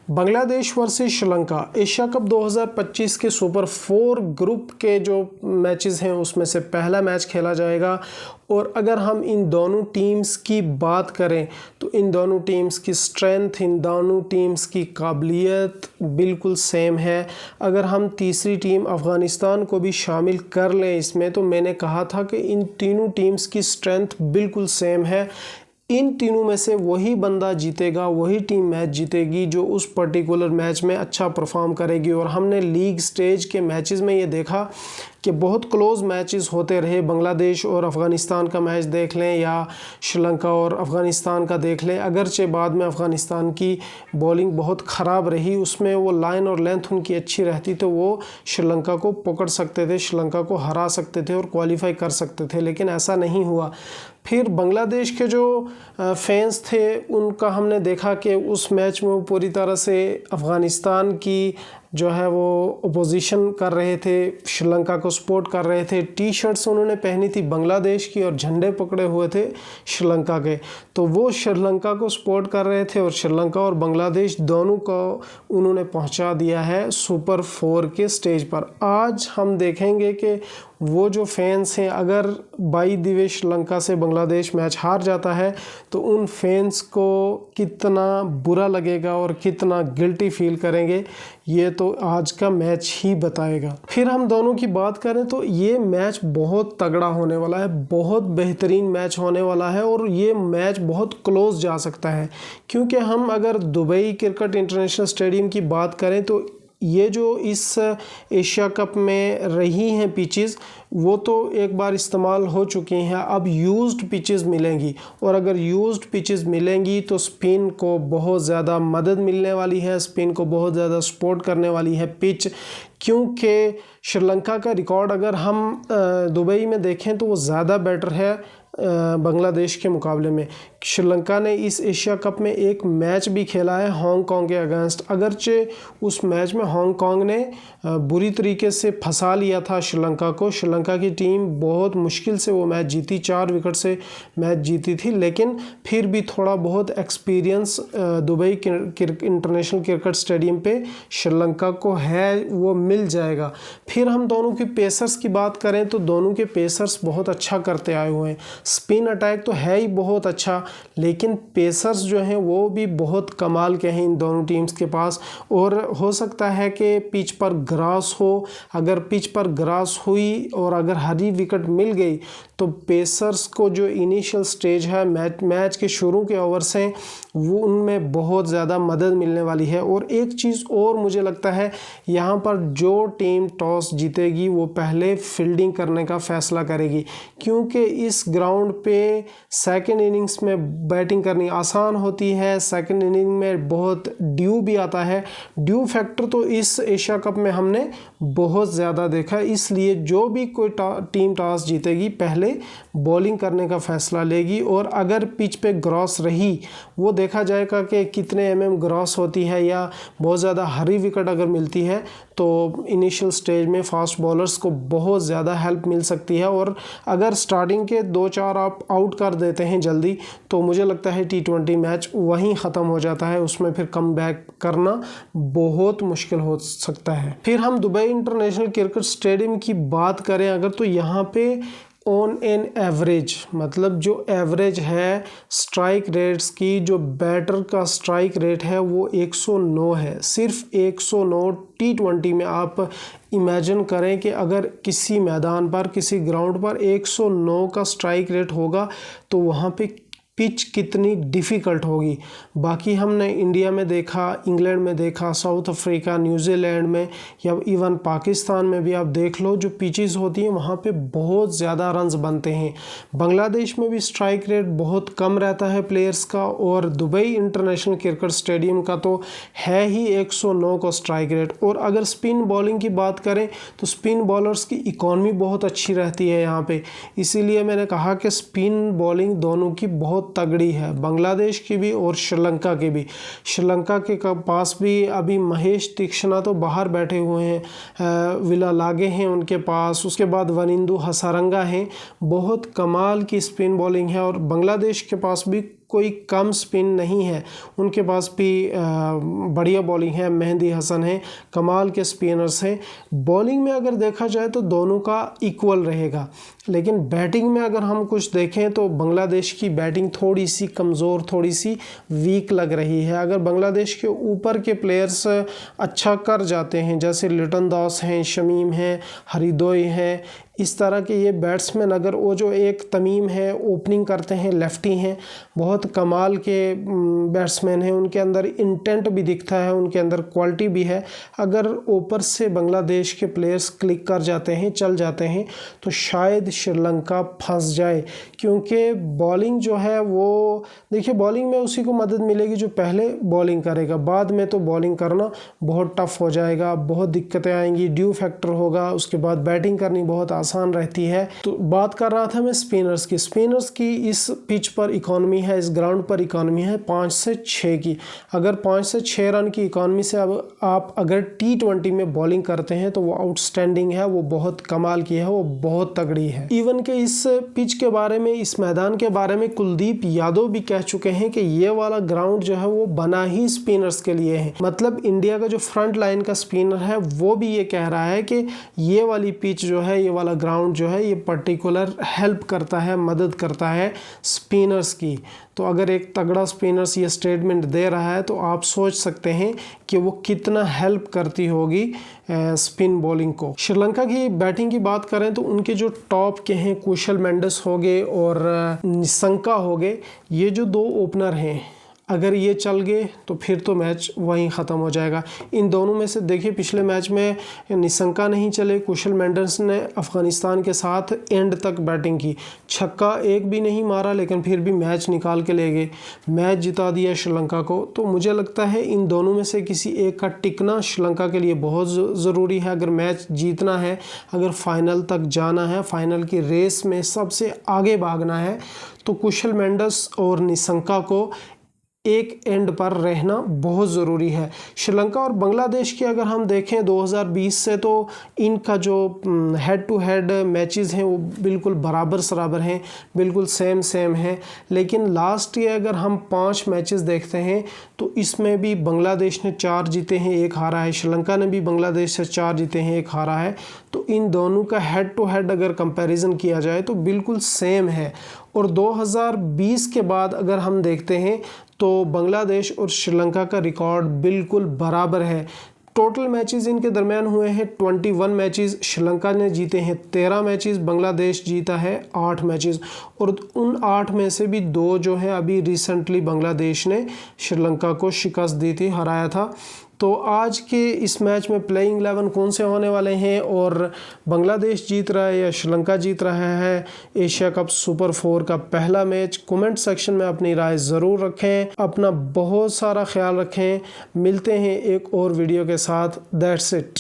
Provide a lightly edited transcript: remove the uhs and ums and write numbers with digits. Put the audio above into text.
Bangladesh versus Sri Lanka Asia cup 2025 के super 4 group के जो मैचेस हैं उसमें से पहला मैच खेला जाएगा। और अगर हम इन दोनों टीम्स की बात करें तो इन दोनों टीम्स की स्ट्रेंथ, इन दोनों टीम्स की काबिलियत बिल्कुल सेम है। अगर हम तीसरी टीम अफ़गानिस्तान को भी शामिल कर लें इसमें, तो मैंने कहा था कि इन तीनों टीम्स की स्ट्रेंथ बिल्कुल सेम है। इन तीनों में से वही बंदा जीतेगा, वही टीम मैच जीतेगी जो उस पर्टिकुलर मैच में अच्छा परफॉर्म करेगी। और हमने लीग स्टेज के मैचेस में ये देखा कि बहुत क्लोज मैचेस होते रहे। बांग्लादेश और अफ़गानिस्तान का मैच देख लें या श्रीलंका और अफ़गानिस्तान का देख लें, अगरचे बाद में अफ़गानिस्तान की बॉलिंग बहुत ख़राब रही, उसमें वो लाइन और लेंथ उनकी अच्छी रहती तो वो श्रीलंका को पकड़ सकते थे, श्रीलंका को हरा सकते थे और क्वालिफाई कर सकते थे, लेकिन ऐसा नहीं हुआ। फिर बांग्लादेश के जो फैंस थे उनका हमने देखा कि उस मैच में वो पूरी तरह से अफ़गानिस्तान की जो है वो अपोजिशन कर रहे थे, श्रीलंका को सपोर्ट कर रहे थे। टी शर्ट्स उन्होंने पहनी थी बांग्लादेश की और झंडे पकड़े हुए थे श्रीलंका के, तो वो श्रीलंका को सपोर्ट कर रहे थे और श्रीलंका और बांग्लादेश दोनों को उन्होंने पहुंचा दिया है सुपर 4 के स्टेज पर। आज हम देखेंगे कि वो जो फैंस हैं, अगर बाई द वे श्रीलंका से बांग्लादेश मैच हार जाता है तो उन फैंस को कितना बुरा लगेगा और कितना गिल्टी फील करेंगे, ये तो आज का मैच ही बताएगा। फिर हम दोनों की बात करें तो ये मैच बहुत तगड़ा होने वाला है, बहुत बेहतरीन मैच होने वाला है और ये मैच बहुत क्लोज जा सकता है। क्योंकि हम अगर दुबई क्रिकेट इंटरनेशनल स्टेडियम की बात करें तो ये जो इस एशिया कप में रही हैं पिचेस, वो तो एक बार इस्तेमाल हो चुकी हैं। अब यूज्ड पिचेस मिलेंगी और अगर यूज्ड पिचेस मिलेंगी तो स्पिन को बहुत ज़्यादा मदद मिलने वाली है, स्पिन को बहुत ज़्यादा सपोर्ट करने वाली है पिच। क्योंकि श्रीलंका का रिकॉर्ड अगर हम दुबई में देखें तो वो ज़्यादा बेटर है बांग्लादेश के मुकाबले में। श्रीलंका ने इस एशिया कप में एक मैच भी खेला है हांगकांग के अगेंस्ट, अगरचे उस मैच में हांगकांग ने बुरी तरीके से फंसा लिया था श्रीलंका को। श्रीलंका की टीम बहुत मुश्किल से वो मैच जीती, 4 विकेट से मैच जीती थी, लेकिन फिर भी थोड़ा बहुत experience Dubai international cricket stadium पे श्रीलंका को है, वो मिल जाएगा। फिर हम दोनों की पेसर्स की बात करें तो दोनों के पेसर्स बहुत अच्छा करते आए हुए हैं। स्पिन अटैक तो है ही बहुत अच्छा, लेकिन पेसर्स जो हैं वो भी बहुत कमाल के हैं इन दोनों टीम्स के पास। और हो सकता है कि पिच पर ग्रास हो, अगर पिच पर ग्रास हुई और अगर हरी विकेट मिल गई तो पेसर्स को जो इनिशियल स्टेज है मैच के शुरू के ओवर्स हैं वो उनमें बहुत ज़्यादा मदद मिलने वाली है। और एक चीज़ और मुझे लगता है, यहाँ पर जो टीम टॉस जीतेगी वो पहले फील्डिंग करने का फ़ैसला करेगी, क्योंकि इस ग्राउंड पे सेकंड इनिंग्स में बैटिंग करनी आसान होती है। सेकंड इनिंग में बहुत ड्यू भी आता है, ड्यू फैक्टर तो इस एशिया कप में हमने बहुत ज़्यादा देखा। इसलिए जो भी कोई टीम टॉस जीतेगी पहले बॉलिंग करने का फ़ैसला लेगी। और अगर पिच पे ग्रॉस रही, वो देखा जाएगा कि कितने ग्रॉस होती है, या बहुत ज़्यादा हरी विकेट अगर मिलती है तो इनिशियल स्टेज में फास्ट बॉलर्स को बहुत ज़्यादा हेल्प मिल सकती है। और अगर स्टार्टिंग के 2-4 आप आउट कर देते हैं जल्दी तो मुझे लगता है T20 मैच वहीं ख़त्म हो जाता है, उसमें फिर कम बैक करना बहुत मुश्किल हो सकता है। फिर हम दुबई इंटरनेशनल क्रिकेट स्टेडियम की बात करें अगर, तो यहाँ पे ऑन एन एवरेज, मतलब जो एवरेज है स्ट्राइक रेट्स की, जो बैटर का स्ट्राइक रेट है वो 109 है, सिर्फ 109। T20 में आप इमेजिन करें कि अगर किसी मैदान पर, किसी ग्राउंड पर 109 का स्ट्राइक रेट होगा तो वहाँ पे पिच कितनी डिफ़िकल्ट होगी। बाकी हमने इंडिया में देखा, इंग्लैंड में देखा, साउथ अफ्रीका, न्यूजीलैंड में या इवन पाकिस्तान में भी आप देख लो, जो पिचेस होती हैं वहाँ पे बहुत ज़्यादा रन्स बनते हैं। बांग्लादेश में भी स्ट्राइक रेट बहुत कम रहता है प्लेयर्स का, और दुबई इंटरनेशनल क्रिकेट स्टेडियम का तो है ही 109 का स्ट्राइक रेट। और अगर स्पिन बॉलिंग की बात करें तो स्पिन बॉलर्स की इकॉनमी बहुत अच्छी रहती है यहाँ पे, इसीलिए मैंने कहा कि स्पिन बॉलिंग दोनों की बहुत तगड़ी है, बांग्लादेश की भी और श्रीलंका की भी। श्रीलंका के पास भी अभी महेश तीक्ष्णा तो बाहर बैठे हुए हैं, विलालागे हैं उनके पास, उसके बाद वनिंदु हसारंगा हैं, बहुत कमाल की स्पिन बॉलिंग है। और बांग्लादेश के पास भी कोई कम स्पिन नहीं है, उनके पास भी बढ़िया बॉलिंग है। मेहदी हसन है, कमाल के स्पिनर्स हैं। बॉलिंग में अगर देखा जाए तो दोनों का इक्वल रहेगा, लेकिन बैटिंग में अगर हम कुछ देखें तो बांग्लादेश की बैटिंग थोड़ी सी कमज़ोर, थोड़ी सी वीक लग रही है। अगर बांग्लादेश के ऊपर के प्लेयर्स अच्छा कर जाते हैं, जैसे लिटन दास हैं, शमीम हैं, हरिदोई हैं, इस तरह के ये बैट्समैन, अगर वो जो एक तमीम है ओपनिंग करते हैं, लेफ्टी हैं, बहुत कमाल के बैट्समैन हैं, उनके अंदर इंटेंट भी दिखता है, उनके अंदर क्वालिटी भी है। अगर ऊपर से बांग्लादेश के प्लेयर्स क्लिक कर जाते हैं, चल जाते हैं, तो शायद श्रीलंका फंस जाए, क्योंकि बॉलिंग जो है वो देखिए, बॉलिंग में उसी को मदद मिलेगी जो पहले बॉलिंग करेगा, बाद में तो बॉलिंग करना बहुत टफ हो जाएगा, बहुत दिक्कतें आएंगी, ड्यू फैक्टर होगा, उसके बाद बैटिंग करनी बहुत आसान रहती है। तो बात कर रहा था मैं स्पिनर्स की। स्पिनर्स की इस पिच पर इकॉनमी है, इस ग्राउंड पर इकॉनमी है 5 से 6 की। अगर 5 से 6 रन की इकॉनमी से अब आप अगर T20 में बॉलिंग करते हैं तो वो आउटस्टैंडिंग है, वो बहुत कमाल की है, वो बहुत तगड़ी है। इवन के इस पिच के बारे में, इस मैदान के बारे में कुलदीप यादव भी कह चुके हैं कि ये वाला ग्राउंड जो है वो बना ही स्पिनर्स के लिए है। मतलब इंडिया का जो फ्रंट लाइन का स्पिनर है वो भी ये कह रहा है कि ये वाली पिच जो है, ये वाला ग्राउंड जो है, ये पर्टिकुलर हेल्प करता है, मदद करता है स्पिनर्स की। तो अगर एक तगड़ा स्पिनर्स ये स्टेटमेंट दे रहा है तो आप सोच सकते हैं कि वो कितना हेल्प करती होगी स्पिन बॉलिंग को। श्रीलंका की बैटिंग की बात करें तो उनके जो टॉप के हैं, कुशल मेंडिस हो गए और निशंका हो गए, ये जो 2 ओपनर हैं, अगर ये चल गए तो फिर तो मैच वहीं ख़त्म हो जाएगा। इन दोनों में से देखिए, पिछले मैच में निशंका नहीं चले, कुशल मेंडिस ने अफ़गानिस्तान के साथ एंड तक बैटिंग की, छक्का एक भी नहीं मारा, लेकिन फिर भी मैच निकाल के ले गए, मैच जिता दिया श्रीलंका को। तो मुझे लगता है इन दोनों में से किसी एक का टिकना श्रीलंका के लिए बहुत ज़रूरी है। अगर मैच जीतना है, अगर फाइनल तक जाना है, फाइनल की रेस में सबसे आगे भागना है, तो कुशल मेंडिस और निशंका को एक एंड पर रहना बहुत ज़रूरी है। श्रीलंका और बांग्लादेश की अगर हम देखें 2020 से, तो इनका जो हेड टू हेड मैचेस हैं वो बिल्कुल बराबर सराबर हैं, बिल्कुल सेम हैं। लेकिन लास्ट ईयर अगर हम 5 मैचेस देखते हैं तो इसमें भी बांग्लादेश ने 4 जीते हैं, 1 हारा है, श्रीलंका ने भी बांग्लादेश से 4 जीते हैं, 1 हारा है। तो इन दोनों का हेड टू हेड अगर कंपैरिजन किया जाए तो बिल्कुल सेम है। और 2020 के बाद अगर हम देखते हैं तो बांग्लादेश और श्रीलंका का रिकॉर्ड बिल्कुल बराबर है। टोटल मैचेस इनके दरमियान हुए हैं 21 मैचेस, श्रीलंका ने जीते हैं 13 मैचेस, बांग्लादेश जीता है 8 मैचेस, और उन 8 में से भी 2 जो है अभी रिसेंटली बांग्लादेश ने श्रीलंका को शिकस्त दी थी, हराया था। तो आज के इस मैच में प्लेइंग 11 कौन से होने वाले हैं और बांग्लादेश जीत रहा है या श्रीलंका जीत रहा है एशिया कप सुपर 4 का पहला मैच, कमेंट सेक्शन में अपनी राय ज़रूर रखें। अपना बहुत सारा ख्याल रखें। मिलते हैं एक और वीडियो के साथ। That's it.